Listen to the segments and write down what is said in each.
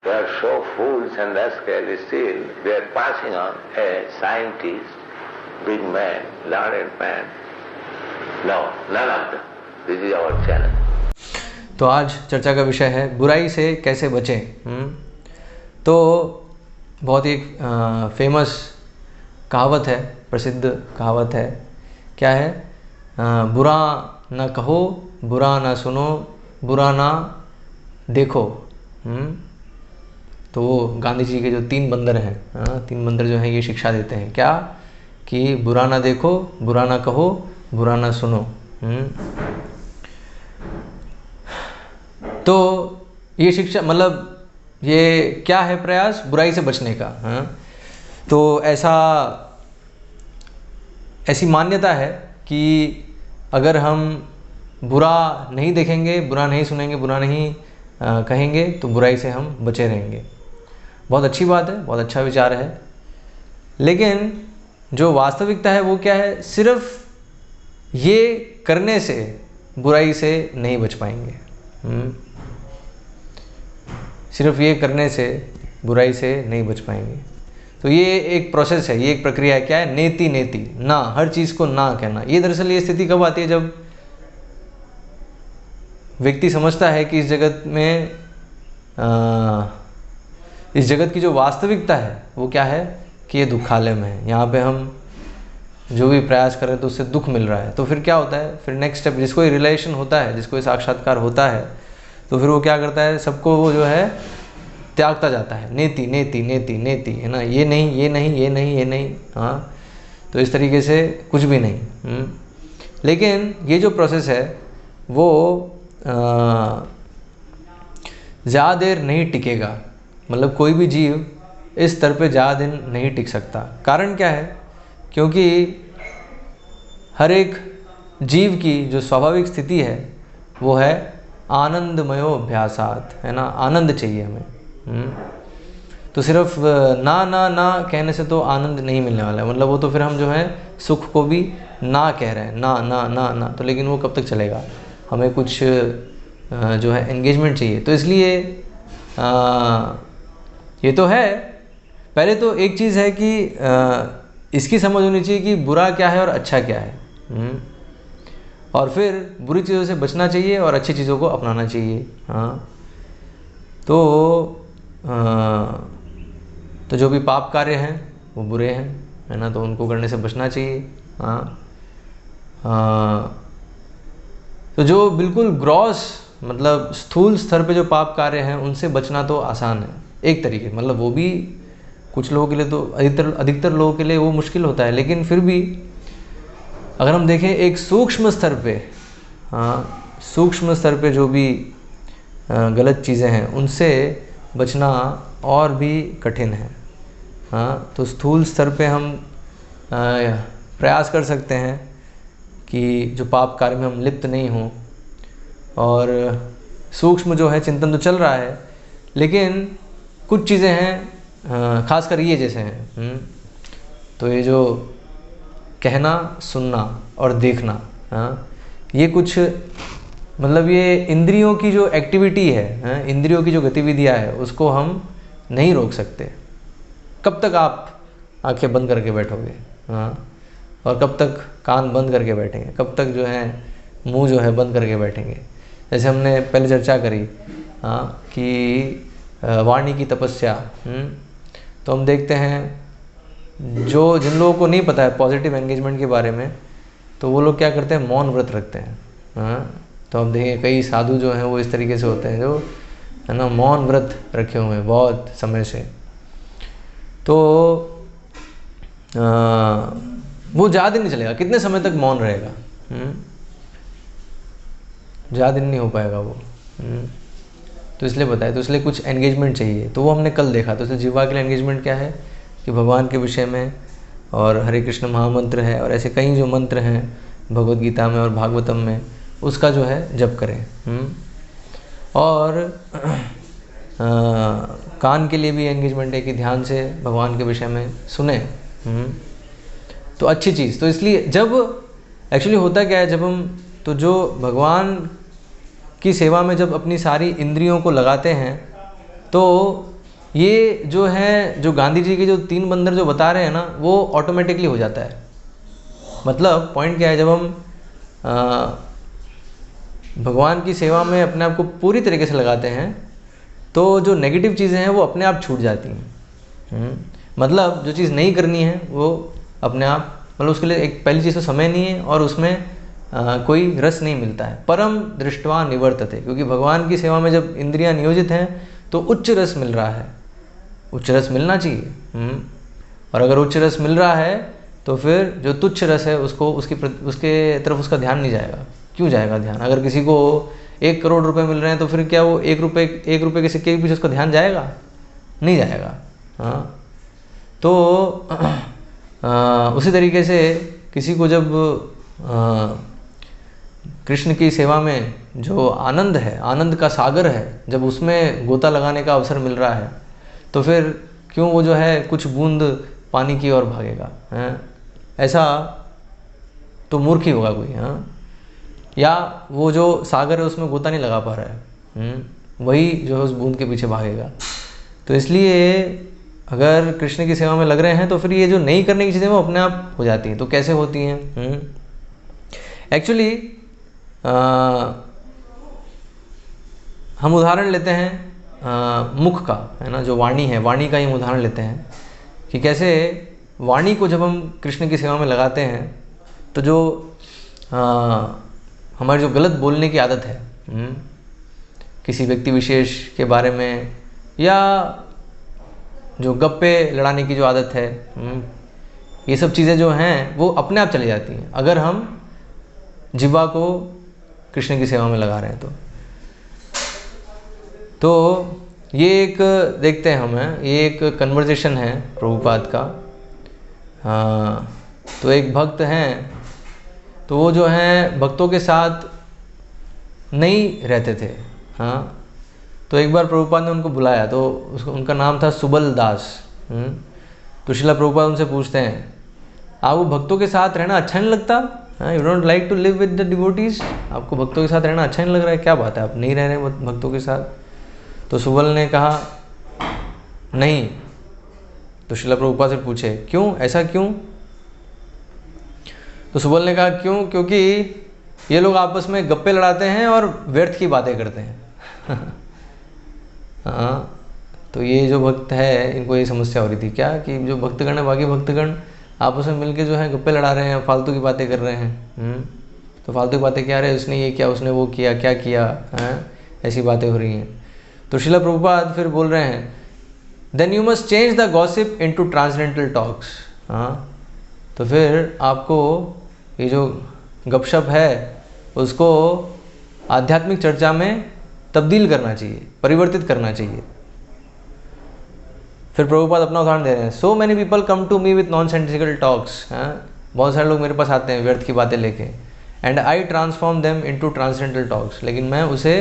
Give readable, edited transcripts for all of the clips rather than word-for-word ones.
They are so fools and rascals still. They are passing on a scientist, big man, learned man. No, none of them. This is our challenge. तो आज चर्चा का विषय है बुराई से कैसे बचें। तो बहुत ही फेमस कहावत है, प्रसिद्ध कहावत है। क्या है? बुरा ना कहो, बुरा ना सुनो, बुरा ना देखो। तो वो गांधी जी के जो 3 बंदर हैं, 3 बंदर जो हैं ये शिक्षा देते हैं। क्या? कि बुरा ना देखो, बुरा ना कहो, बुरा ना सुनो। तो ये शिक्षा मतलब ये क्या है? प्रयास बुराई से बचने का। तो ऐसी मान्यता है कि अगर हम बुरा नहीं देखेंगे, बुरा नहीं सुनेंगे, बुरा नहीं कहेंगे तो बुराई से हम बचे रहेंगे। बहुत अच्छी बात है, बहुत अच्छा विचार है। लेकिन जो वास्तविकता है वो क्या है? सिर्फ ये करने से बुराई से नहीं बच पाएंगे। सिर्फ ये करने से बुराई से नहीं बच पाएंगे। तो ये एक प्रोसेस है, ये एक प्रक्रिया है। क्या है? नेति नेति, ना, हर चीज़ को ना कहना। ये दरअसल ये स्थिति कब आती है? जब व्यक्ति समझता है कि इस जगत में इस जगत की जो वास्तविकता है वो क्या है कि ये दुखालय में है। यहाँ पे हम जो भी प्रयास करें तो उससे दुख मिल रहा है। तो फिर क्या होता है? फिर नेक्स्ट स्टेप, जिसको ये रियलाइजेशन होता है, जिसको ये साक्षात्कार होता है, तो फिर वो क्या करता है? सबको वो जो है त्यागता जाता है। नेति नेति नेति नेति, है ना, ये नहीं, ये नहीं, ये नहीं, ये नहीं। हाँ, तो इस तरीके से कुछ भी नहीं। लेकिन ये जो प्रोसेस है वो ज़्यादा देर नहीं टिकेगा। मतलब कोई भी जीव इस स्तर पे ज़्यादा दिन नहीं टिक सकता। कारण क्या है? क्योंकि हर एक जीव की जो स्वाभाविक स्थिति है वो है आनंदमयो अभ्यासात, है ना। आनंद चाहिए हमें। तो सिर्फ ना ना ना कहने से तो आनंद नहीं मिलने वाला है। मतलब वो तो फिर हम जो है सुख को भी ना कह रहे हैं, ना ना ना ना। तो लेकिन वो कब तक चलेगा? हमें कुछ जो है एंगेजमेंट चाहिए। तो इसलिए ये तो है। पहले तो एक चीज़ है कि इसकी समझ होनी चाहिए कि बुरा क्या है और अच्छा क्या है। और फिर बुरी चीज़ों से बचना चाहिए और अच्छी चीज़ों को अपनाना चाहिए। हाँ, तो जो भी पाप कार्य हैं वो बुरे हैं, है ना, तो उनको करने से बचना चाहिए। हाँ, तो जो बिल्कुल ग्रॉस मतलब स्थूल स्तर पे जो पाप कार्य हैं उनसे बचना तो आसान है एक तरीके। मतलब वो भी कुछ लोगों के लिए, तो अधिकतर लोगों के लिए वो मुश्किल होता है। लेकिन फिर भी अगर हम देखें एक सूक्ष्म स्तर पे, सूक्ष्म स्तर पे जो भी गलत चीज़ें हैं उनसे बचना और भी कठिन है। हाँ, तो स्थूल स्तर पे हम प्रयास कर सकते हैं कि जो पाप कार्य में हम लिप्त नहीं हों। और सूक्ष्म जो है चिंतन तो चल रहा है, लेकिन कुछ चीज़ें हैं खासकर ये जैसे हैं। तो ये जो कहना, सुनना और देखना, ये कुछ मतलब ये इंद्रियों की जो एक्टिविटी है, इंद्रियों की जो गतिविधियाँ है उसको हम नहीं रोक सकते। कब तक आप आंखें बंद करके बैठोगे? और कब तक कान बंद करके बैठेंगे? कब तक जो है मुंह जो है बंद करके बैठेंगे? जैसे हमने पहले चर्चा करी कि वाणी की तपस्या। तो हम देखते हैं जिन लोगों को नहीं पता है पॉजिटिव एंगेजमेंट के बारे में, तो वो लोग क्या करते हैं? मौन व्रत रखते हैं। तो हम देखें कई साधु जो हैं वो इस तरीके से होते हैं, जो है ना मौन व्रत रखे हुए हैं बहुत समय से। तो वो ज़्यादा दिन नहीं चलेगा। कितने समय तक मौन रहेगा? ज़्यादा दिन नहीं हो पाएगा वो। तो इसलिए बताया, तो इसलिए कुछ एंगेजमेंट चाहिए। तो वो हमने कल देखा। तो इसलिए जीवा के लिए एंगेजमेंट क्या है कि भगवान के विषय में, और हरे कृष्ण महामंत्र है और ऐसे कई जो मंत्र हैं भगवद गीता में और भागवतम में, उसका जो है जप करें। और कान के लिए भी एंगेजमेंट है कि ध्यान से भगवान के विषय में सुने। तो अच्छी चीज़। तो इसलिए जब एक्चुअली होता क्या है, जब हम तो जो भगवान की सेवा में जब अपनी सारी इंद्रियों को लगाते हैं तो ये जो है, जो गांधी जी के जो 3 बंदर जो बता रहे हैं ना, वो ऑटोमेटिकली हो जाता है। मतलब पॉइंट क्या है, जब हम भगवान की सेवा में अपने आप को पूरी तरीके से लगाते हैं तो जो नेगेटिव चीज़ें हैं वो अपने आप छूट जाती हैं। मतलब जो चीज़ नहीं करनी है वो अपने आप, मतलब उसके लिए एक पहली चीज़ तो समय नहीं है और उसमें कोई रस नहीं मिलता है। परम दृष्टवा निवर्तते, क्योंकि भगवान की सेवा में जब इंद्रियां नियोजित हैं तो उच्च रस मिल रहा है, उच्च रस मिलना चाहिए। और अगर उच्च रस मिल रहा है तो फिर जो तुच्छ रस है उसको उसके तरफ उसका ध्यान नहीं जाएगा। क्यों जाएगा ध्यान? अगर किसी को 1 करोड़ रुपए मिल रहे हैं तो फिर क्या वो 1 रुपये के सिक्के के पीछे उसका ध्यान जाएगा? नहीं जाएगा। हाँ, तो उसी तरीके से किसी को जब कृष्ण की सेवा में जो आनंद है, आनंद का सागर है, जब उसमें गोता लगाने का अवसर मिल रहा है तो फिर क्यों वो जो है कुछ बूंद पानी की ओर भागेगा? ऐसा तो मूर्ख ही होगा कोई। हाँ, या वो जो सागर है उसमें गोता नहीं लगा पा रहा है, वही जो है उस बूंद के पीछे भागेगा। तो इसलिए अगर कृष्ण की सेवा में लग रहे हैं तो फिर ये जो नहीं करने की चीज़ें वो अपने आप हो जाती हैं। तो कैसे होती हैं? एक्चुअली हम उदाहरण लेते हैं मुख का, है ना, जो वाणी है, वाणी का ही हम उदाहरण लेते हैं कि कैसे वाणी को जब हम कृष्ण की सेवा में लगाते हैं तो जो हमारी जो गलत बोलने की आदत है, किसी व्यक्ति विशेष के बारे में, या जो गप्पे लड़ाने की जो आदत है, ये सब चीज़ें जो हैं वो अपने आप चली जाती हैं अगर हम जिह्वा को कृष्ण की सेवा में लगा रहे हैं। तो ये एक देखते हैं हम, ये एक कन्वर्सेशन है प्रभुपाद का। हाँ, तो एक भक्त हैं, तो वो जो है भक्तों के साथ नहीं रहते थे। हाँ, तो एक बार प्रभुपाद ने उनको बुलाया, तो उनका नाम था सुबल दास। तो श्रीला प्रभुपाद उनसे पूछते हैं, आपको भक्तों के साथ रहना अच्छा नहीं लगता? You don't like to live with the devotees? आपको भक्तों के साथ रहना अच्छा नहीं लग रहा है? क्या बात है, आप नहीं रह रहे भक्तों के साथ? तो सुबल ने कहा नहीं। तो श्रीला प्रभुपाद से पूछे, क्यों, ऐसा क्यों? तो सुबल ने कहा क्यों, क्योंकि ये लोग आपस में गप्पे लड़ाते हैं और व्यर्थ की बातें करते हैं। हाँ, तो ये जो भक्त है इनको ये समस्या हो रही थी क्या, कि जो भक्तगण है, बाकी भक्तगण आपस में मिलके जो है गप्पे लड़ा रहे हैं, फालतू की बातें कर रहे हैं। तो फालतू की बातें क्या रहे, उसने ये किया, उसने वो किया, क्या किया, ऐसी बातें हो रही हैं। तो श्रीला प्रभुपाद फिर बोल रहे हैं, then you must change the gossip into transcendental talks. हाँ, तो फिर आपको ये जो गपशप है उसको आध्यात्मिक चर्चा में तब्दील करना चाहिए, परिवर्तित करना चाहिए। फिर प्रभुपाद अपना उदाहरण दे रहे हैं, so many people come to me with nonsensical talks. बहुत सारे लोग मेरे पास आते हैं व्यर्थ की बातें लेके, and I transform them into transcendental talks, लेकिन मैं उसे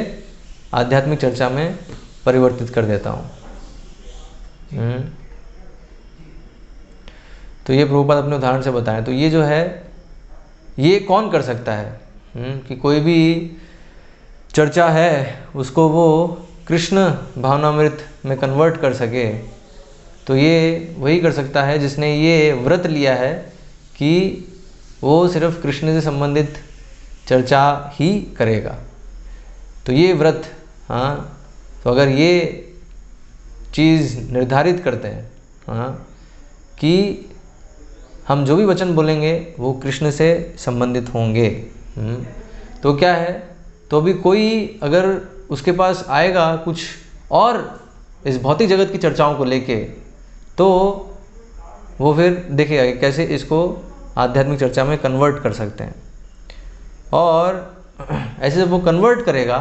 आध्यात्मिक चर्चा में परिवर्तित कर देता हूँ। तो ये प्रभुपाद अपने उदाहरण से बताएं। तो ये जो है ये कौन कर सकता है, कि कोई भी चर्चा है उसको वो कृष्ण भावनामृत में कन्वर्ट कर सके, तो ये वही कर सकता है जिसने ये व्रत लिया है कि वो सिर्फ कृष्ण से संबंधित चर्चा ही करेगा। तो ये व्रत, हाँ, तो अगर ये चीज़ निर्धारित करते हैं, हाँ, कि हम जो भी वचन बोलेंगे वो कृष्ण से संबंधित होंगे, तो क्या है, तो अभी कोई अगर उसके पास आएगा कुछ और इस भौतिक जगत की चर्चाओं को लेके, तो वो फिर देखेगा कैसे इसको आध्यात्मिक चर्चा में कन्वर्ट कर सकते हैं। और ऐसे जब वो कन्वर्ट करेगा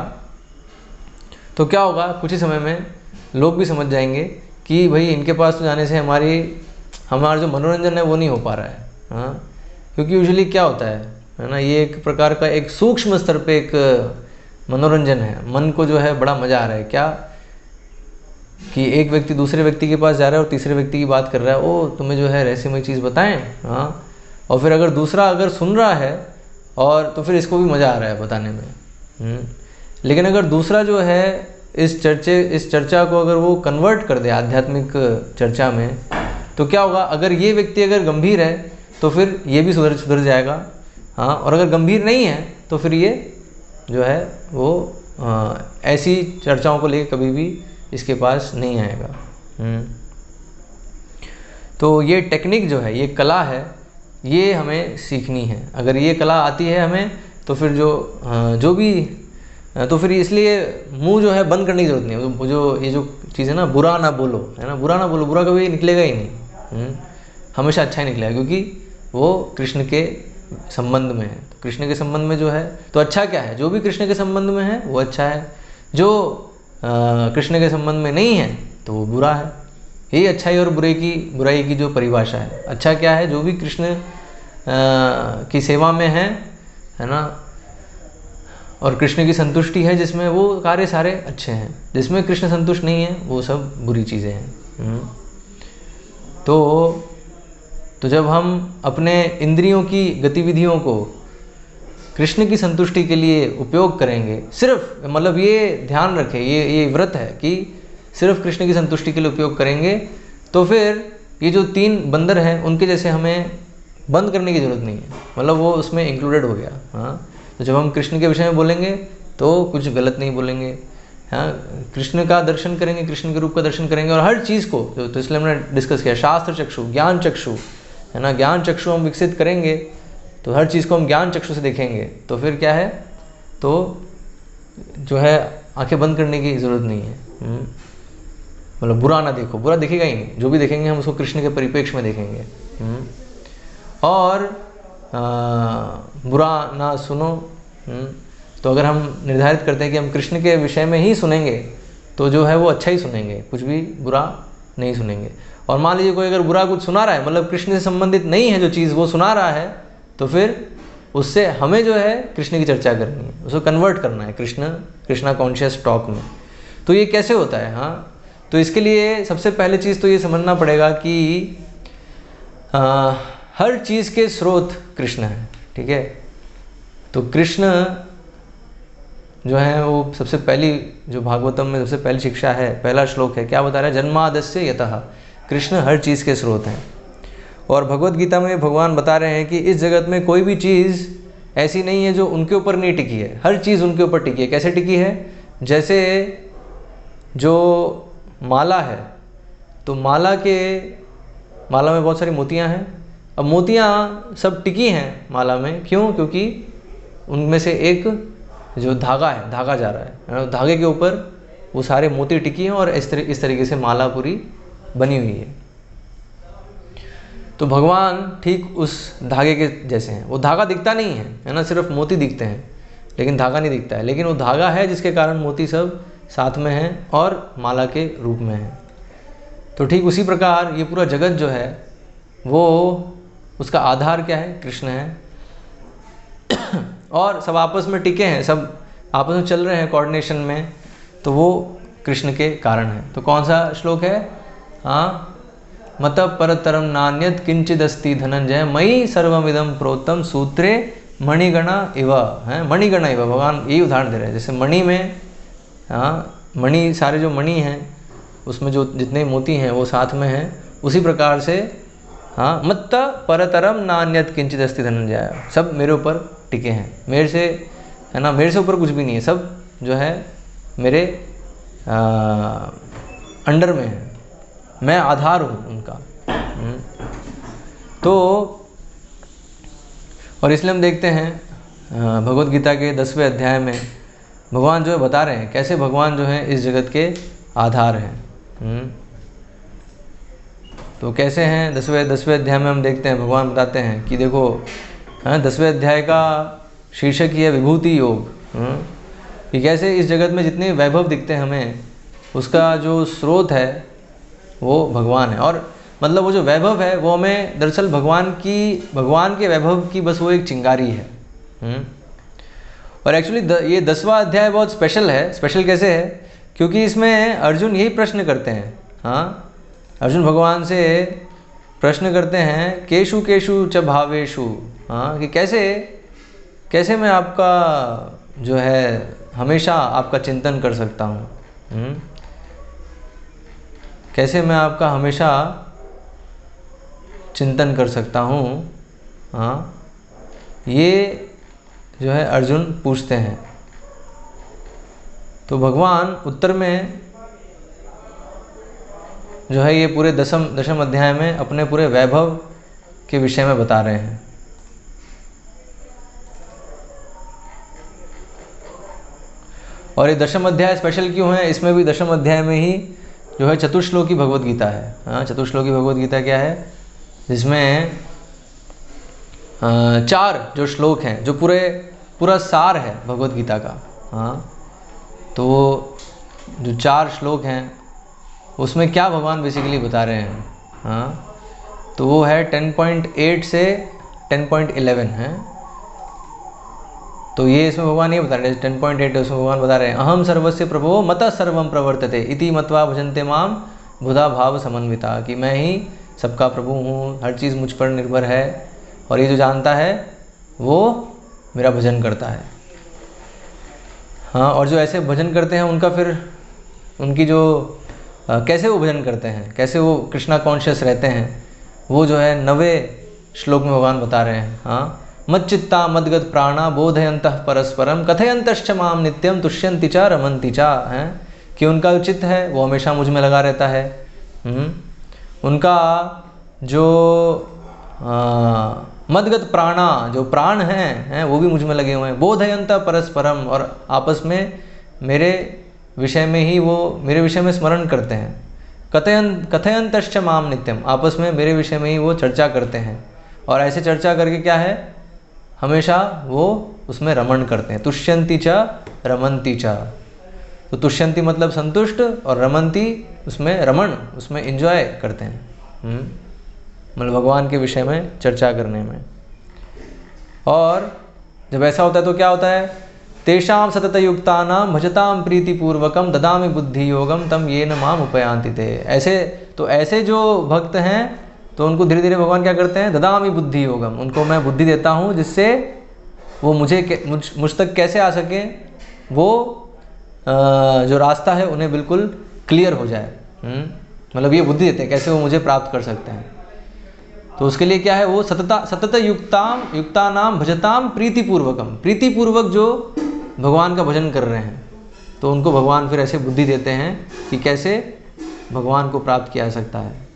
तो क्या होगा, कुछ ही समय में लोग भी समझ जाएंगे कि भाई इनके पास तो जाने से हमारा जो मनोरंजन है वो नहीं हो पा रहा है। हाँ, क्योंकि यूजुअली क्या होता है ना, ये एक प्रकार का एक सूक्ष्म स्तर पे एक मनोरंजन है, मन को जो है बड़ा मज़ा आ रहा है। क्या कि एक व्यक्ति दूसरे व्यक्ति के पास जा रहा है और तीसरे व्यक्ति की बात कर रहा है, ओ तुम्हें जो है रहस्यमय चीज़ बताएं। हाँ, और फिर अगर दूसरा अगर सुन रहा है और तो फिर इसको भी मज़ा आ रहा है बताने में। लेकिन अगर दूसरा जो है इस चर्चा को अगर वो कन्वर्ट कर दे आध्यात्मिक चर्चा में, तो क्या होगा, अगर ये व्यक्ति अगर गंभीर है तो फिर ये भी सुधर जाएगा, हाँ, और अगर गंभीर नहीं है तो फिर ये जो है वो ऐसी चर्चाओं को लेकर कभी भी इसके पास नहीं आएगा। तो ये टेक्निक जो है, ये कला है, ये हमें सीखनी है। अगर ये कला आती है हमें तो फिर जो भी, तो फिर इसलिए मुंह जो है बंद करने की ज़रूरत नहीं है। जो ये जो चीज़ है ना, बुरा ना बोलो, है ना, बुरा ना बोलो, बुरा कभी निकलेगा ही नहीं, हमेशा अच्छा ही निकलेगा, क्योंकि वो कृष्ण के संबंध में है। तो कृष्ण के संबंध में जो है तो अच्छा क्या है, जो भी कृष्ण के संबंध में है वो अच्छा है, जो कृष्ण के संबंध में नहीं है तो वो बुरा है। यही अच्छाई और बुराई की जो परिभाषा है। अच्छा क्या है, जो भी कृष्ण की सेवा में है ना, और कृष्ण की संतुष्टि है जिसमें, वो कार्य सारे अच्छे हैं। जिसमें कृष्ण संतुष्ट नहीं है वो सब बुरी चीज़ें हैं। तो जब हम अपने इंद्रियों की गतिविधियों को कृष्ण की संतुष्टि के लिए उपयोग करेंगे, सिर्फ मतलब ये ध्यान रखें, ये व्रत है कि सिर्फ कृष्ण की संतुष्टि के लिए उपयोग करेंगे, तो फिर ये जो 3 बंदर हैं उनके जैसे हमें बंद करने की ज़रूरत नहीं है, मतलब वो उसमें इंक्लूडेड हो गया। हाँ, तो जब हम कृष्ण के विषय में बोलेंगे तो कुछ गलत नहीं बोलेंगे, हाँ, कृष्ण का दर्शन करेंगे, कृष्ण के रूप का दर्शन करेंगे, और हर चीज़ को, तो इसलिए हमने डिस्कस किया शास्त्र चक्षु, ज्ञान चक्षु, है ना, ज्ञान चक्षु हम विकसित करेंगे तो हर चीज़ को हम ज्ञान चक्षु से देखेंगे। तो फिर क्या है, तो जो है आंखें बंद करने की ज़रूरत नहीं है। मतलब बुरा ना देखो, बुरा दिखेगा ही नहीं, जो भी देखेंगे हम उसको कृष्ण के परिप्रेक्ष्य में देखेंगे। और बुरा ना सुनो। तो अगर हम निर्धारित करते हैं कि हम कृष्ण के विषय में ही सुनेंगे तो जो है वो अच्छा ही सुनेंगे, कुछ भी बुरा नहीं सुनेंगे। और मान लीजिए कोई अगर बुरा कुछ सुना रहा है, मतलब कृष्ण से संबंधित नहीं है जो चीज़ वो सुना रहा है, तो फिर उससे हमें जो है कृष्ण की चर्चा करनी है, उसको कन्वर्ट करना है कृष्णा कॉन्शियस टॉक में। तो ये कैसे होता है, हाँ, तो इसके लिए सबसे पहले चीज़ तो ये समझना पड़ेगा कि हर चीज़ के स्रोत कृष्ण है, ठीक है। तो कृष्ण जो है वो सबसे पहली, जो भागवतम में सबसे पहली शिक्षा है, पहला श्लोक है, क्या बता रहा है, जन्मादस्य यतः, कृष्ण हर चीज़ के स्रोत हैं। और भगवत गीता में भगवान बता रहे हैं कि इस जगत में कोई भी चीज़ ऐसी नहीं है जो उनके ऊपर नहीं टिकी है, हर चीज़ उनके ऊपर टिकी है। कैसे टिकी है, जैसे जो माला है, तो माला में बहुत सारी मोतियां हैं। अब मोतियां सब टिकी हैं माला में, क्यों, क्योंकि उनमें से एक जो धागा है, धागा जा रहा है, धागे के ऊपर वो सारे मोती टिकी हैं और इस तरीके से माला पूरी बनी हुई है। तो भगवान ठीक उस धागे के जैसे हैं। वो धागा दिखता नहीं है ना, सिर्फ मोती दिखते हैं लेकिन धागा नहीं दिखता है, लेकिन वो धागा है जिसके कारण मोती सब साथ में हैं और माला के रूप में है। तो ठीक उसी प्रकार ये पूरा जगत जो है वो, उसका आधार क्या है, कृष्ण है। और सब आपस में टिके हैं, सब आपस में चल रहे हैं कोऑर्डिनेशन में, तो वो कृष्ण के कारण है। तो कौन सा श्लोक है, हाँ, मत परतरम नान्यत किंचिदस्ति धनंजय मयि सर्वमिदं प्रोतम सूत्रे मणिगणा इव, है, मणिगणा इव, भगवान यही उदाहरण दे रहे हैं। जैसे मणि में, हाँ, मणि, सारे जो मणि हैं उसमें जो जितने मोती हैं वो साथ में हैं, उसी प्रकार से, हाँ, मत्त परतरम नान्यत किंचित अस्ति धनंजय, सब मेरे ऊपर टिके हैं, मेरे से, है ना, मेरे से ऊपर कुछ भी नहीं है, सब जो है मेरे अंडर में है, मैं आधार हूँ उनका। तो और इसलिए हम देखते हैं भगवत गीता के 10वें अध्याय में भगवान जो है बता रहे हैं कैसे भगवान जो है इस जगत के आधार हैं। तो कैसे हैं, 10वें अध्याय में हम देखते हैं भगवान बताते हैं कि देखो, 10वें अध्याय का शीर्षक ही है विभूति योग, कि कैसे इस जगत में जितने वैभव दिखते हैं हमें, उसका जो स्रोत है वो भगवान है। और मतलब वो जो वैभव है वो हमें दरअसल भगवान के वैभव की बस वो एक चिंगारी है। और एक्चुअली ये 10वां अध्याय बहुत स्पेशल है। स्पेशल कैसे है, क्योंकि इसमें अर्जुन यही प्रश्न करते हैं, हाँ, अर्जुन भगवान से प्रश्न करते हैं, केशु केशु च भावेशु, हाँ, कि कैसे मैं आपका जो है हमेशा आपका चिंतन कर सकता हूँ, कैसे मैं आपका हमेशा चिंतन कर सकता हूँ? हाँ, ये जो है अर्जुन पूछते हैं। तो भगवान उत्तर में जो है ये पूरे दशम अध्याय में अपने पूरे वैभव के विषय में बता रहे हैं। और ये दशम अध्याय स्पेशल क्यों है? इसमें भी दशम अध्याय में ही जो है चतुश्लोकी भगवद गीता है। हाँ, चतुश्लोकी भगवद गीता क्या है? जिसमें 4 जो श्लोक हैं, जो पूरा सार है भगवद गीता का। हाँ, तो जो 4 श्लोक हैं उसमें क्या भगवान बेसिकली बता रहे हैं? हाँ, तो वो है 10.8 से 10.11 है। तो ये इसमें भगवान ये बता रहे हैं, 10.8 उसमें भगवान बता रहे हैं, अहम सर्वस्य प्रभो मतः सर्वम प्रवर्तते इति मत्वा भजन्ते माम बुधा भाव समन्विता, कि मैं ही सबका प्रभु हूँ, हर चीज़ मुझ पर निर्भर है, और ये जो जानता है वो मेरा भजन करता है। हाँ, और जो ऐसे भजन करते हैं उनका फिर उनकी जो कैसे वो भजन करते हैं, कैसे वो कृष्णा कॉन्शियस रहते हैं, वो जो है 9वें श्लोक में भगवान बता रहे हैं। हाँ, मच्चित्ता मद्गत प्राणा बोधयन्तः परस्परम कथयन्तश्च माम नित्यम तुष्यन्ति च रमन्ति च, हैं कि उनका जो चित्त है वो हमेशा मुझ में लगा रहता है। उनका जो मद्गत प्राणा, जो प्राण हैं वो भी मुझ में लगे हुए हैं। बोधयन्तः परस्परम, और आपस में मेरे विषय में ही वो मेरे विषय में स्मरण करते हैं। कथयन्तश्च माम नित्यम, आपस में मेरे विषय में ही वो चर्चा करते हैं, और ऐसे चर्चा करके क्या है, हमेशा वो उसमें रमण करते हैं। तुष्यन्ति च रमन्ति च, तो तुष्यन्ति मतलब संतुष्ट, और रमन्ति उसमें रमण, उसमें एंजॉय करते हैं, मतलब भगवान के विषय में चर्चा करने में। और जब ऐसा होता है तो क्या होता है, तेषां सततयुक्तानां भजतां प्रीतिपूर्वकं ददामि बुद्धि योगम तम येन माम उपयान्ति ते। ऐसे जो भक्त हैं तो उनको धीरे धीरे भगवान क्या करते हैं, ददामि बुद्धि योगम, उनको मैं बुद्धि देता हूँ जिससे वो मुझ तक कैसे आ सके, वो जो रास्ता है उन्हें बिल्कुल क्लियर हो जाए। मतलब ये बुद्धि देते हैं कैसे वो मुझे प्राप्त कर सकते हैं। तो उसके लिए क्या है, वो सतत युक्तानाम भजताम प्रीतिपूर्वकम, प्रीतिपूर्वक जो भगवान का भजन कर रहे हैं, तो उनको भगवान फिर ऐसे बुद्धि देते हैं कि कैसे भगवान को प्राप्त किया जा सकता है।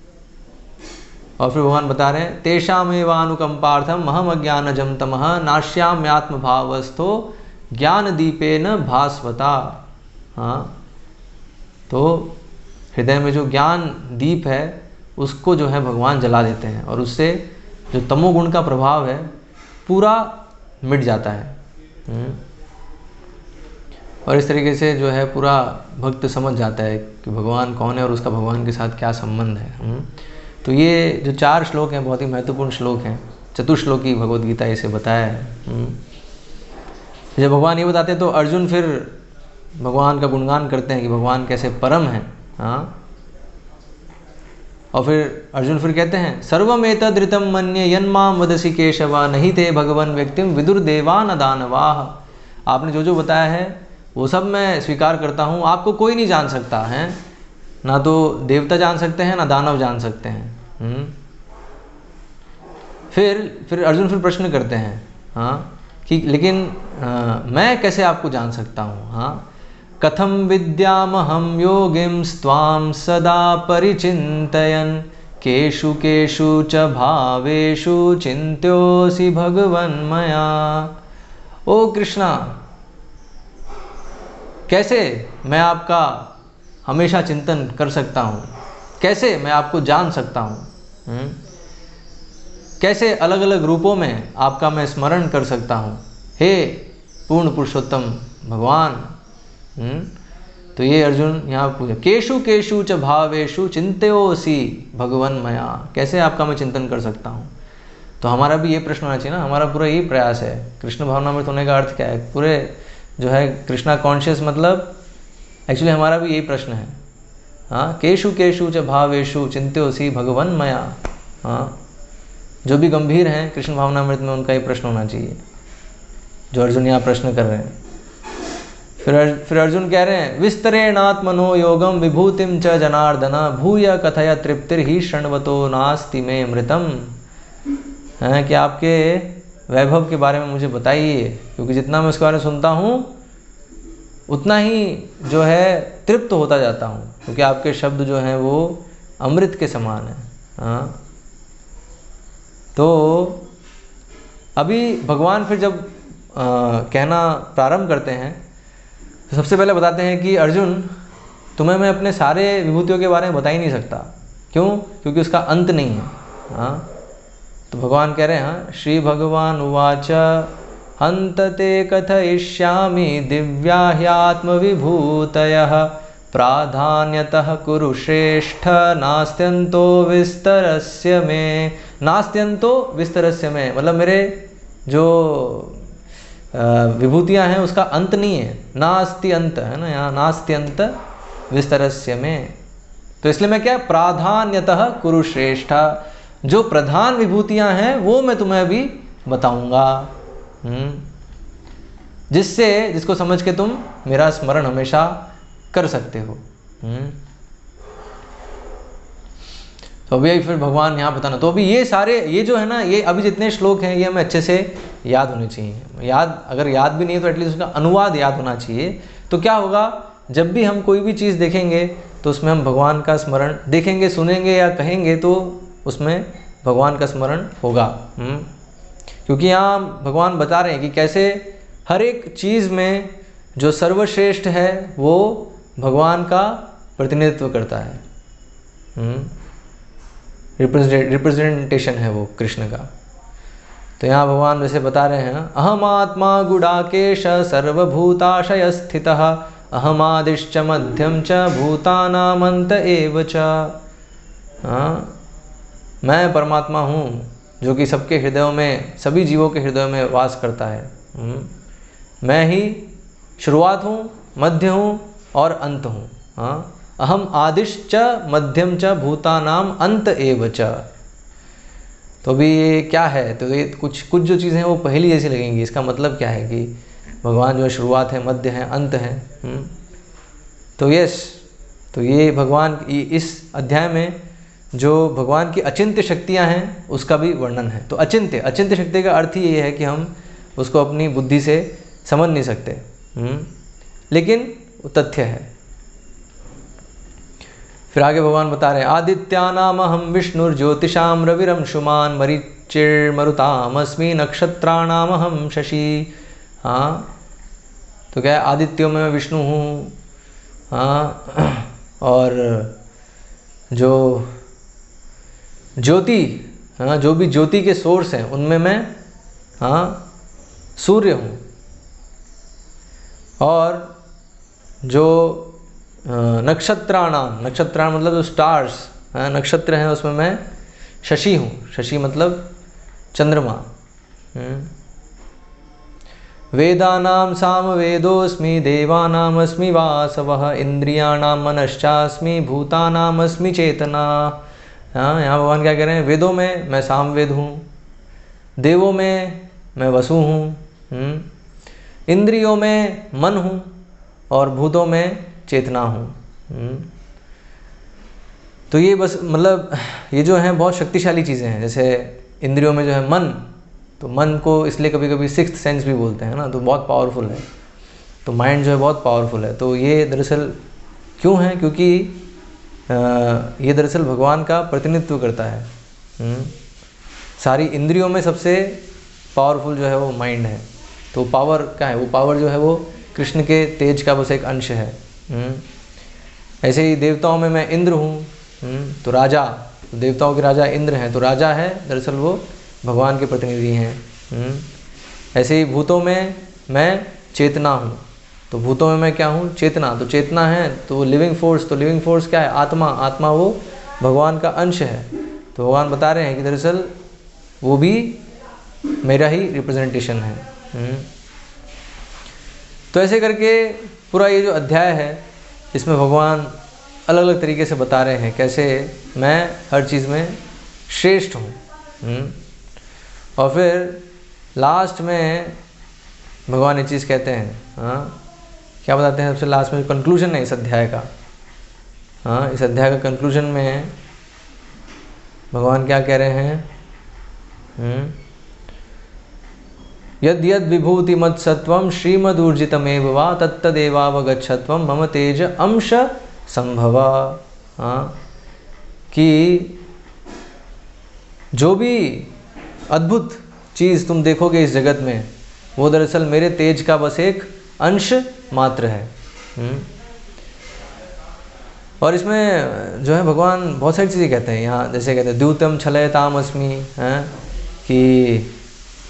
और फिर भगवान बता रहे हैं, तेषामेवानुकंपार्थम महम अज्ञानजं तमः नाश्याम्यात्म भावस्थो ज्ञान दीपेन भास्वता। हाँ, तो हृदय में जो ज्ञान दीप है उसको जो है भगवान जला देते हैं, और उससे जो तमोगुण का प्रभाव है पूरा मिट जाता है। और इस तरीके से जो है पूरा भक्त समझ जाता है कि भगवान कौन है और उसका भगवान के साथ क्या संबंध है। तो ये जो 4 श्लोक हैं बहुत ही महत्वपूर्ण श्लोक हैं, चतुश्लोकी भगवद गीता इसे बताया है। जब भगवान ये बताते हैं तो अर्जुन फिर भगवान का गुणगान करते हैं कि भगवान कैसे परम हैं। हाँ, और फिर अर्जुन फिर कहते हैं, सर्वमेतदृतं मन्ये यन्मां वदसि केशव नहीं ते भगवन् व्यक्तिं विदुर्देवा न दानवाः। आपने जो जो बताया है वो सब मैं स्वीकार करता हूँ, आपको कोई नहीं जान सकता है, ना तो देवता जान सकते हैं ना दानव जान सकते हैं। फिर अर्जुन फिर प्रश्न करते हैं, हाँ, कि लेकिन मैं कैसे आपको जान सकता हूँ। हाँ, कथम विद्यामहं योगिंस्त्वां सदा परिचिन्तयन् केषु केषु च भावेषु चिन्त्योऽसि भगवन् मया। ओ कृष्णा, कैसे मैं आपका हमेशा चिंतन कर सकता हूँ, कैसे मैं आपको जान सकता हूँ, कैसे अलग अलग रूपों में आपका मैं स्मरण कर सकता हूँ, हे पूर्ण पुरुषोत्तम भगवान। तो ये अर्जुन यहाँ पूछे, केशु केशु च भावेषु चिंत्योऽसि भगवन् मया, कैसे आपका मैं चिंतन कर सकता हूँ। तो हमारा भी ये प्रश्न होना चाहिए ना, हमारा पूरा यही प्रयास है। कृष्ण भावनामृत होने का अर्थ क्या है, पूरे जो है कृष्णा कॉन्शियस, मतलब एक्चुअली हमारा भी यही प्रश्न है। हाँ, केशु केशु च भावेषु चिंत्योऽसि भगवन् मया। हाँ, जो भी गंभीर हैं कृष्ण भावनामृत में उनका ये प्रश्न होना चाहिए जो अर्जुन यहाँ प्रश्न कर रहे हैं। फिर अर्जुन कह रहे हैं विस्तरेणात्मनो योगम विभूतिम च जनार्दन भूय कथय तृप्तिर ही शृण्वतो नास्ति में मृतम। है कि आपके वैभव के बारे में मुझे बताइए, क्योंकि जितना मैं उसके बारे में सुनता हूँ उतना ही जो है तृप्त होता जाता हूँ, क्योंकि आपके शब्द जो हैं वो अमृत के समान है। हाँ, तो अभी भगवान फिर जब कहना प्रारंभ करते हैं तो सबसे पहले बताते हैं कि अर्जुन, तुम्हें मैं अपने सारे विभूतियों के बारे में बता ही नहीं सकता। क्यों? क्योंकि उसका अंत नहीं है। हाँ, तो भगवान कह रहे हैं, हाँ, श्री भगवान उवाच हन्तते कथयिष्यामि दिव्या ह्यात्मविभूतयः प्राधान्यतः कुरु श्रेष्ठ नास्त्यन्तो विस्तरस्य मे। नास्त्यन्तो विस्तरस्य मे मतलब मेरे जो विभूतियाँ हैं उसका अंत नहीं है। नास्ति अंत है ना, यहाँ नास्त्यंत विस्तरस्य में। तो इसलिए मैं क्या, प्राधान्यतः कुरु श्रेष्ठ, जो प्रधान विभूतियाँ हैं वो मैं तुम्हें अभी बताऊंगा, जिसको समझ के तुम मेरा स्मरण हमेशा कर सकते हो। तो अभी फिर भगवान यहाँ बताना, तो अभी ये सारे ये जो है ना, ये अभी जितने श्लोक हैं ये हमें अच्छे से याद होने चाहिए। अगर याद भी नहीं है तो एटलीस्ट उसका अनुवाद याद होना चाहिए। तो क्या होगा, जब भी हम कोई भी चीज़ देखेंगे तो उसमें हम भगवान का स्मरण देखेंगे, सुनेंगे या कहेंगे तो उसमें भगवान का स्मरण होगा। क्योंकि यहाँ भगवान बता रहे हैं कि कैसे हर एक चीज़ में जो सर्वश्रेष्ठ है वो भगवान का प्रतिनिधित्व करता है। रिप्रेजेंटेशन है वो कृष्ण का। तो यहाँ भगवान वैसे बता रहे हैं, अहम आत्मा गुडाकेश सर्वभूताशय स्थितः अहमादिश्च मध्यम च भूतानामंत एव च। मैं परमात्मा हूँ जो कि सबके हृदयों में, सभी जीवों के हृदयों में वास करता है। मैं ही शुरुआत हूँ, मध्य हूँ और अंत हूँ। हाँ, अहम आदिश्च मध्यम च भूतानाम अंत एव च। तो अभी ये क्या है, तो ये कुछ जो चीज़ें हैं वो पहली जैसी लगेंगी। इसका मतलब क्या है कि भगवान जो शुरुआत है, मध्य है, अंत है। तो तो ये भगवान इस अध्याय में जो भगवान की अचिंत्य शक्तियाँ हैं उसका भी वर्णन है। तो अचिंत्य शक्ति का अर्थ ही ये है कि हम उसको अपनी बुद्धि से समझ नहीं सकते, लेकिन वो तथ्य है। फिर आगे भगवान बता रहे हैं, आदित्यानाम अहम विष्णुर्ज्योतिषाम रविरंशुमान मरीचिर्मरुतामस्मि नक्षत्राणाम अहम शशि। हाँ, तो क्या है, आदित्यों में मैं विष्णु हूँ। हाँ, और जो ज्योति, हाँ, जो भी ज्योति के सोर्स हैं उनमें मैं, हाँ, सूर्य हूँ। और जो नक्षत्राणाम मतलब जो स्टार्स, नक्षत्र हैं उसमें मैं शशि हूँ। शशि मतलब चंद्रमा। वेदानाम सामवेदोऽस्मि देवानामस्मि वासवः इंद्रियाणाम मनश्चास्मि भूतानामस्मि चेतना। हाँ, यहाँ भगवान क्या कह रहे हैं, वेदों में मैं सामवेद हूँ, देवों में मैं वसु हूँ, इंद्रियों में मन हूँ और भूतों में चेतना हूँ। तो ये बस मतलब ये जो हैं बहुत शक्तिशाली चीज़ें हैं। जैसे इंद्रियों में जो है मन, तो मन को इसलिए कभी कभी सिक्स्थ सेंस भी बोलते हैं ना, तो बहुत पावरफुल है। तो माइंड जो है बहुत पावरफुल है। तो ये दरअसल क्यों है, क्योंकि ये दरअसल भगवान का प्रतिनिधित्व करता है। सारी इंद्रियों में सबसे पावरफुल जो है वो माइंड है। तो पावर क्या है, वो पावर जो है वो कृष्ण के तेज का बस एक अंश है। ऐसे ही देवताओं में मैं इंद्र हूँ, तो राजा, तो देवताओं के राजा इंद्र हैं, तो राजा है दरअसल वो भगवान के प्रतिनिधि हैं। ऐसे ही भूतों में मैं चेतना हूँ, तो भूतों में मैं क्या हूँ, चेतना। तो चेतना है तो वो लिविंग फोर्स, तो लिविंग फोर्स क्या है, आत्मा वो भगवान का अंश है। तो भगवान बता रहे हैं कि दरअसल वो भी मेरा ही रिप्रेजेंटेशन है। तो ऐसे करके पूरा ये जो अध्याय है इसमें भगवान अलग अलग तरीके से बता रहे हैं कैसे मैं हर चीज़ में श्रेष्ठ हूँ। और फिर लास्ट में भगवान ये चीज़ कहते हैं, हाँ, क्या बताते हैं सबसे लास्ट में, कंक्लूजन है इस अध्याय का। हाँ, इस अध्याय का कंक्लूजन में भगवान क्या कह रहे हैं? यद यद विभूति मत सत्वम श्रीमदूर्जितमेव वा तत्तदेवावगच्छत्वम मम तेज अंश संभवा। हाँ, कि जो भी अद्भुत चीज़ तुम देखोगे इस जगत में वो दरअसल मेरे तेज का बस एक अंश मात्र है। और इसमें जो है भगवान बहुत सारी चीज़ें कहते हैं यहाँ, जैसे कहते हैं द्यूतम छलयताम अस्मि, हैं कि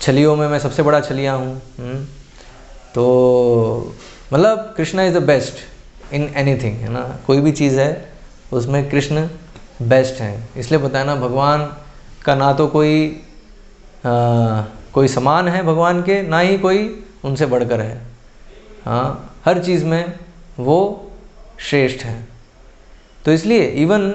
छलियों में मैं सबसे बड़ा छलिया हूँ। तो मतलब Krishna is the best in anything, है ना, कोई भी चीज़ है उसमें कृष्ण बेस्ट हैं। इसलिए बताया ना, भगवान का ना तो कोई समान है भगवान के, ना ही कोई उनसे बढ़कर है। हाँ, हर चीज़ में वो श्रेष्ठ हैं। तो इसलिए इवन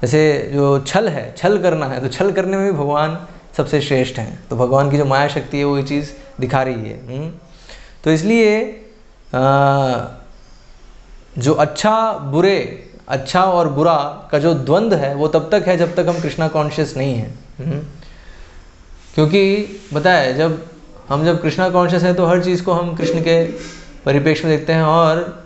जैसे जो छल है, छल करना है, तो छल करने में भी भगवान सबसे श्रेष्ठ हैं। तो भगवान की जो माया शक्ति है वो ये चीज़ दिखा रही है। तो इसलिए जो अच्छा और बुरा का जो द्वंद्व है वो तब तक है जब तक हम कृष्णा कॉन्शियस नहीं हैं। क्योंकि बताया, जब कृष्णा कॉन्शियस है तो हर चीज़ को हम कृष्ण के परिप्रेक्ष्य में देखते हैं। और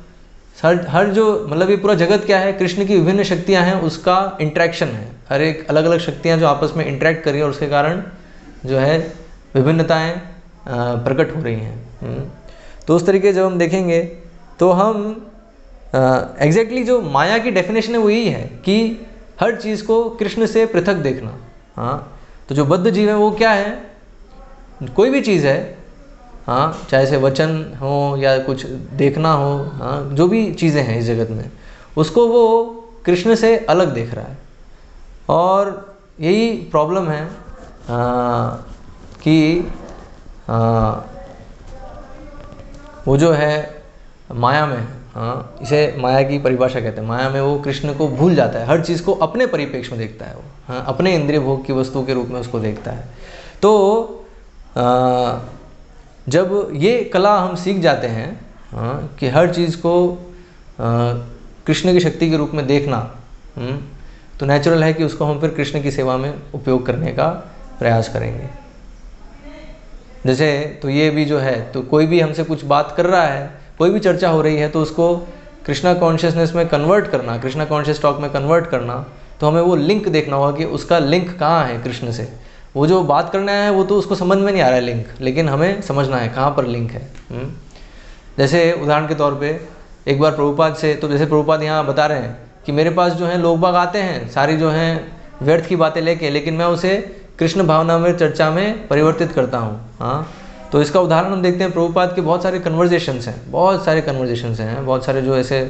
हर जो मतलब ये पूरा जगत क्या है, कृष्ण की विभिन्न शक्तियां हैं, उसका इंटरेक्शन है। हर एक अलग अलग शक्तियां जो आपस में इंटरेक्ट कर रही हैं और उसके कारण जो है विभिन्नताएं प्रकट हो रही हैं। तो उस तरीके जब हम देखेंगे तो हम एग्जैक्टली जो माया की डेफिनेशन है वो यही है कि हर चीज़ को कृष्ण से पृथक देखना। हाँ, तो जो बद्ध जीव है वो क्या है, कोई भी चीज़ है, हाँ, चाहे से वचन हो या कुछ देखना हो, हाँ, जो भी चीज़ें हैं इस जगत में, उसको वो कृष्ण से अलग देख रहा है। और यही प्रॉब्लम है कि वो जो है माया में, हाँ, इसे माया की परिभाषा कहते हैं। माया में वो कृष्ण को भूल जाता है, हर चीज़ को अपने परिप्रेक्ष्य में देखता है वो, हाँ, अपने इंद्रिय भोग की वस्तु के रूप में उसको देखता है। तो जब ये कला हम सीख जाते हैं, हाँ, कि हर चीज़ को कृष्ण की शक्ति के रूप में देखना, तो नेचुरल है कि उसको हम फिर कृष्ण की सेवा में उपयोग करने का प्रयास करेंगे। जैसे तो ये भी जो है, तो कोई भी हमसे कुछ बात कर रहा है, कोई भी चर्चा हो रही है, तो उसको कृष्णा कॉन्शियसनेस में कन्वर्ट करना, कृष्णा कॉन्शियस टॉक में कन्वर्ट करना, तो हमें वो लिंक देखना होगा कि उसका लिंक कहाँ है कृष्ण से। वो जो बात करने आया है वो तो उसको समझ में नहीं आ रहा है लिंक, लेकिन हमें समझना है कहाँ पर लिंक है। जैसे उदाहरण के तौर पे एक बार प्रभुपाद से, तो जैसे प्रभुपाद यहाँ बता रहे हैं कि मेरे पास जो है लोग बाग आते हैं सारी जो हैं व्यर्थ की बातें लेके, लेकिन मैं उसे कृष्ण भावना में चर्चा में परिवर्तित करता हूँ। हाँ, तो इसका उदाहरण हम देखते हैं, प्रभुपाद के बहुत सारे कन्वर्जेशंस हैं, बहुत सारे जो ऐसे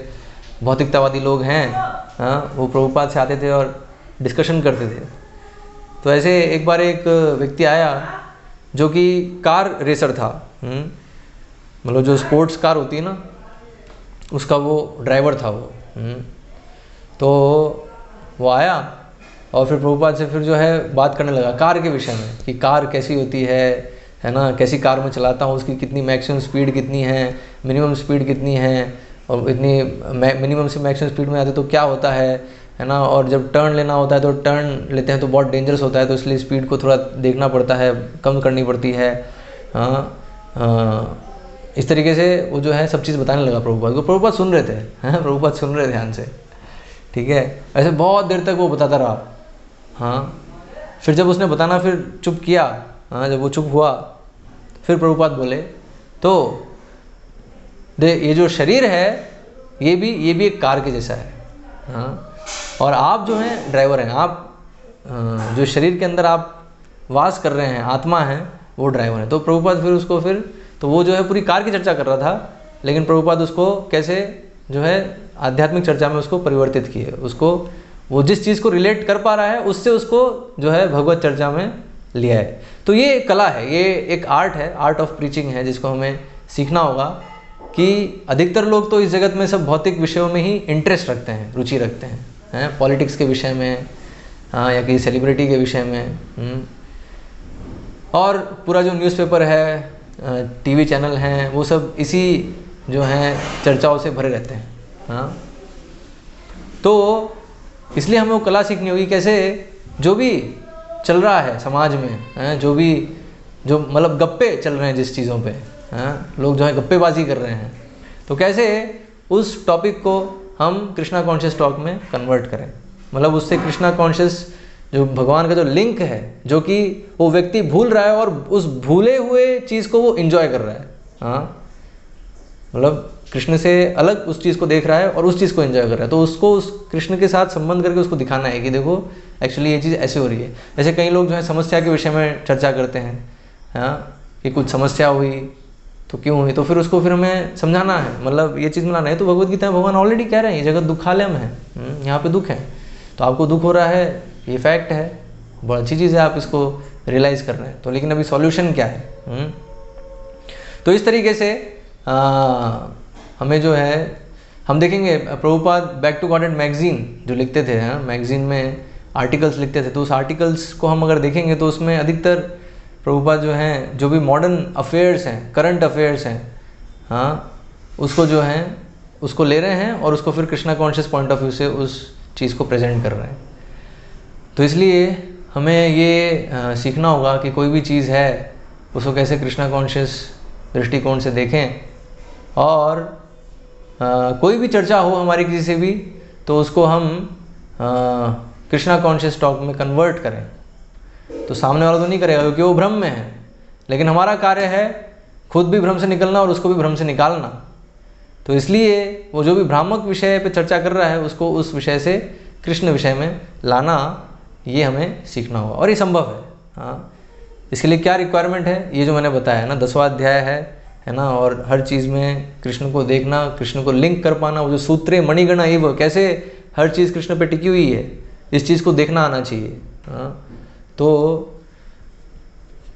भौतिकतावादी लोग हैं, हाँ, वो प्रभुपाद से आते थे और डिस्कशन करते थे। तो ऐसे एक बार एक व्यक्ति आया जो कि कार रेसर था, मतलब जो स्पोर्ट्स कार होती है ना, उसका वो ड्राइवर था वो। तो वो आया और फिर प्रभुपाद से फिर जो है बात करने लगा कार के विषय में, कि कार कैसी होती है ना, कैसी कार में चलाता हूँ, उसकी कितनी मैक्सिमम स्पीड कितनी है, मिनिमम स्पीड कितनी है, और इतनी मिनिमम से मैक्सिमम स्पीड में आते तो क्या होता है ना, और जब टर्न लेना होता है तो टर्न लेते हैं तो बहुत डेंजरस होता है, तो इसलिए स्पीड को थोड़ा देखना पड़ता है, कम करनी पड़ती है। हाँ, इस तरीके से वो जो है सब चीज़ बताने लगा प्रभुपाद को। प्रभुपाद सुन रहे थे, हैं, प्रभुपाद सुन रहे थे ध्यान से, ठीक है। ऐसे बहुत देर तक वो बताता रहा। हाँ, फिर जब उसने बताना फिर चुप किया, हाँ, जब वो चुप हुआ फिर प्रभुपाद बोले, तो ये जो शरीर है ये भी एक कार के जैसा है। हाँ, और आप जो हैं ड्राइवर हैं, आप जो शरीर के अंदर आप वास कर रहे हैं, आत्मा है, वो ड्राइवर है। तो प्रभुपाद फिर तो वो जो है पूरी कार की चर्चा कर रहा था, लेकिन प्रभुपाद उसको कैसे जो है आध्यात्मिक चर्चा में उसको परिवर्तित किए, उसको वो जिस चीज़ को रिलेट कर पा रहा है उससे उसको जो है भगवत चर्चा में लिया है। तो ये कला है, ये एक आर्ट है, आर्ट ऑफ प्रीचिंग है, जिसको हमें सीखना होगा। कि अधिकतर लोग तो इस जगत में सब भौतिक विषयों में ही इंटरेस्ट रखते हैं, रुचि रखते हैं, पॉलिटिक्स के विषय में, हाँ, या किसी सेलिब्रिटी के विषय में। और पूरा जो न्यूज़पेपर है, टीवी चैनल हैं वो सब इसी जो हैं चर्चाओं से भरे रहते हैं। हाँ, तो इसलिए हमें वो कला सीखनी होगी, कैसे जो भी चल रहा है समाज में, जो भी जो मतलब गप्पे चल रहे हैं जिस चीज़ों पे, लोग जो है गप्पेबाजी कर रहे हैं, तो कैसे उस टॉपिक को हम कृष्णा कॉन्शियस टॉक में कन्वर्ट करें। मतलब उससे कृष्णा कॉन्शियस जो भगवान का जो लिंक है, जो कि वो व्यक्ति भूल रहा है और उस भूले हुए चीज़ को वो एंजॉय कर रहा है। हाँ, मतलब कृष्ण से अलग उस चीज़ को देख रहा है और उस चीज़ को एंजॉय कर रहा है, तो उसको उस कृष्ण के साथ संबंध करके उसको दिखाना है कि देखो एक्चुअली ये चीज़ ऐसे हो रही है। जैसे कई लोग जो है समस्या के विषय में चर्चा करते हैं, हाँ, कि कुछ समस्या हुई तो क्यों हुई, तो फिर उसको फिर हमें समझाना है, मतलब ये चीज़ मिलाना है। तो भगवद गीता में भगवान ऑलरेडी कह रहे हैं ये जगत दुखालयम है, यहाँ पे दुख है, तो आपको दुख हो रहा है, ये फैक्ट है, बहुत अच्छी चीज़ है, आप इसको रियलाइज़ कर रहे हैं। तो लेकिन अभी सॉल्यूशन क्या है? तो इस तरीके से हमें जो है, हम देखेंगे Prabhupada back to Godhead magazine जो लिखते थे, मैगजीन में आर्टिकल्स लिखते थे, तो उस आर्टिकल्स को हम अगर देखेंगे तो उसमें अधिकतर प्रभुपाद जो हैं, जो भी मॉडर्न अफेयर्स हैं, करंट अफेयर्स हैं, हाँ, उसको जो हैं उसको ले रहे हैं और उसको फिर Krishna conscious point of view से उस चीज़ को प्रेजेंट कर रहे हैं। तो इसलिए हमें ये सीखना होगा कि कोई भी चीज़ है उसको कैसे कृष्णा कॉन्शियस दृष्टिकोण से देखें, और कोई भी चर्चा हो हमारी किसी से भी, तो उसको हम कृष्णा कॉन्शियस टॉक में कन्वर्ट करें। तो सामने वाला तो नहीं करेगा क्योंकि वो भ्रम में है, लेकिन हमारा कार्य है खुद भी भ्रम से निकलना और उसको भी भ्रम से निकालना। तो इसलिए वो जो भी भ्रामक विषय पे चर्चा कर रहा है उसको उस विषय से कृष्ण विषय में लाना, ये हमें सीखना होगा और ये संभव है। हाँ, इसके लिए क्या रिक्वायरमेंट है, ये जो मैंने बताया है ना, 10वां अध्याय है ना, और हर चीज़ में कृष्ण को देखना, कृष्ण को लिंक कर पाना, वो जो सूत्रे मणिगणा ये वो कैसे हर चीज़ कृष्ण पे टिकी हुई है, इस चीज़ को देखना आना चाहिए। हाँ, तो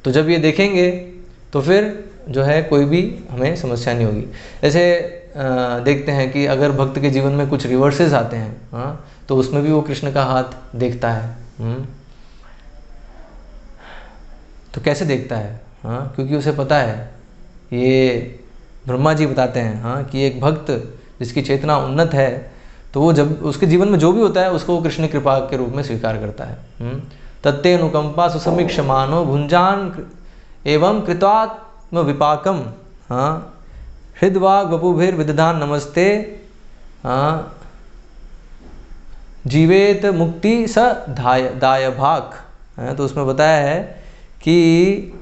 जब ये देखेंगे तो फिर जो है कोई भी हमें समस्या नहीं होगी। ऐसे देखते हैं कि अगर भक्त के जीवन में कुछ रिवर्सेस आते हैं, हाँ, तो उसमें भी वो कृष्ण का हाथ देखता है। तो कैसे देखता है? हाँ, क्योंकि उसे पता है, ये ब्रह्मा जी बताते हैं, हाँ, कि एक भक्त जिसकी चेतना उन्नत है, तो वो जब उसके जीवन में जो भी होता है उसको वो कृष्ण कृपा के रूप में स्वीकार करता है। तत्ते अनुकंपा सुसमीक्षमानो भुंजान एवं कृतात्म विपाकम, हाँ, हृदवाग वपुभिर विदधान नमस्ते, हाँ, जीवेत मुक्ति स दाय भाग। तो उसमें बताया है कि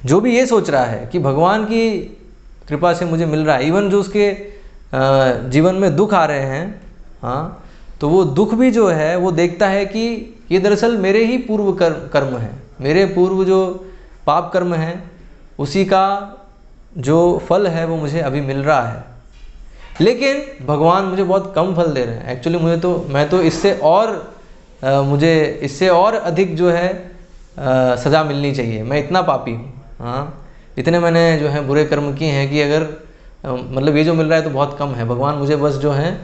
जो भी ये सोच रहा है कि भगवान की कृपा से मुझे मिल रहा है, इवन जो उसके जीवन में दुख आ रहे हैं, हाँ, तो वो दुख भी जो है वो देखता है कि ये दरअसल मेरे ही पूर्व कर्म है, मेरे पूर्व जो पाप कर्म हैं उसी का जो फल है वो मुझे अभी मिल रहा है, लेकिन भगवान मुझे बहुत कम फल दे रहे हैं। एक्चुअली मैं तो इससे और मुझे इससे और अधिक जो है सज़ा मिलनी चाहिए, मैं इतना पापी हूँ, हाँ, इतने मैंने जो है बुरे कर्म किए हैं कि अगर मतलब ये जो मिल रहा है तो बहुत कम है, भगवान मुझे बस जो है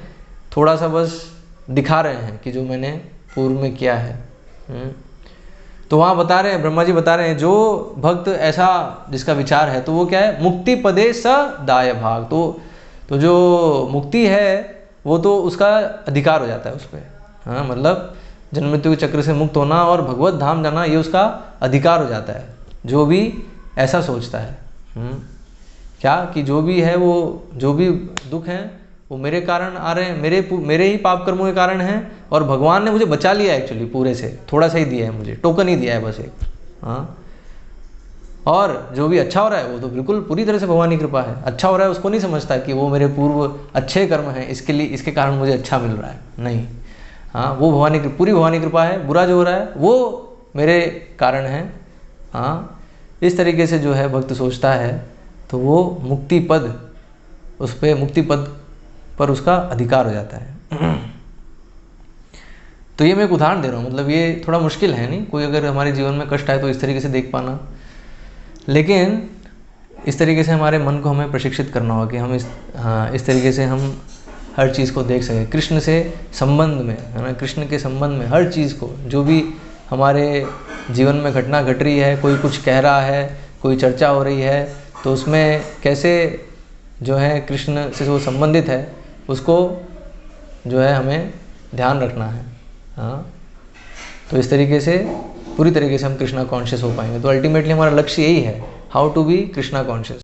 थोड़ा सा बस दिखा रहे हैं कि जो मैंने पूर्व में किया है। तो वहाँ बता रहे हैं, ब्रह्मा जी बता रहे हैं, जो भक्त ऐसा जिसका विचार है तो वो क्या है, मुक्ति पदे स दाय भाग। तो जो मुक्ति है वो तो उसका अधिकार हो जाता है उस पर, हाँ, मतलब जन्म मृत्यु के चक्र से मुक्त होना और भगवत धाम जाना ये उसका अधिकार हो जाता है, जो भी ऐसा सोचता है। क्या कि जो भी है वो जो भी दुख हैं वो मेरे कारण आ रहे हैं, मेरे ही पाप कर्मों के कारण हैं, और भगवान ने मुझे बचा लिया एक्चुअली पूरे से, थोड़ा सा ही दिया है मुझे, टोकन ही दिया है बस एक, हाँ। और जो भी अच्छा हो रहा है वो तो बिल्कुल पूरी तरह से भगवान की कृपा है। अच्छा हो रहा है उसको नहीं समझता कि वो मेरे पूर्व अच्छे कर्म हैं, इसके कारण मुझे अच्छा मिल रहा है, नहीं, हाँ, वो पूरी भगवान की कृपा है। बुरा जो हो रहा है वो मेरे कारण है, हाँ। इस तरीके से जो है भक्त सोचता है तो वो मुक्ति पद पर उसका अधिकार हो जाता है। तो ये मैं एक उदाहरण दे रहा हूँ, मतलब ये थोड़ा मुश्किल है नहीं, कोई अगर हमारे जीवन में कष्ट आए तो इस तरीके से देख पाना, लेकिन इस तरीके से हमारे मन को हमें प्रशिक्षित करना होगा कि हम इस तरीके से हम हर चीज़ को देख सकें, कृष्ण से संबंध में, है ना, कृष्ण के संबंध में हर चीज़ को, जो भी हमारे जीवन में घटना घट रही है, कोई कुछ कह रहा है, कोई चर्चा हो रही है तो उसमें कैसे जो है कृष्ण से वो संबंधित है उसको जो है हमें ध्यान रखना है। हाँ, तो इस तरीके से पूरी तरीके से हम कृष्णा कॉन्शियस हो पाएंगे। तो अल्टीमेटली हमारा लक्ष्य यही है, how to be Krishna conscious.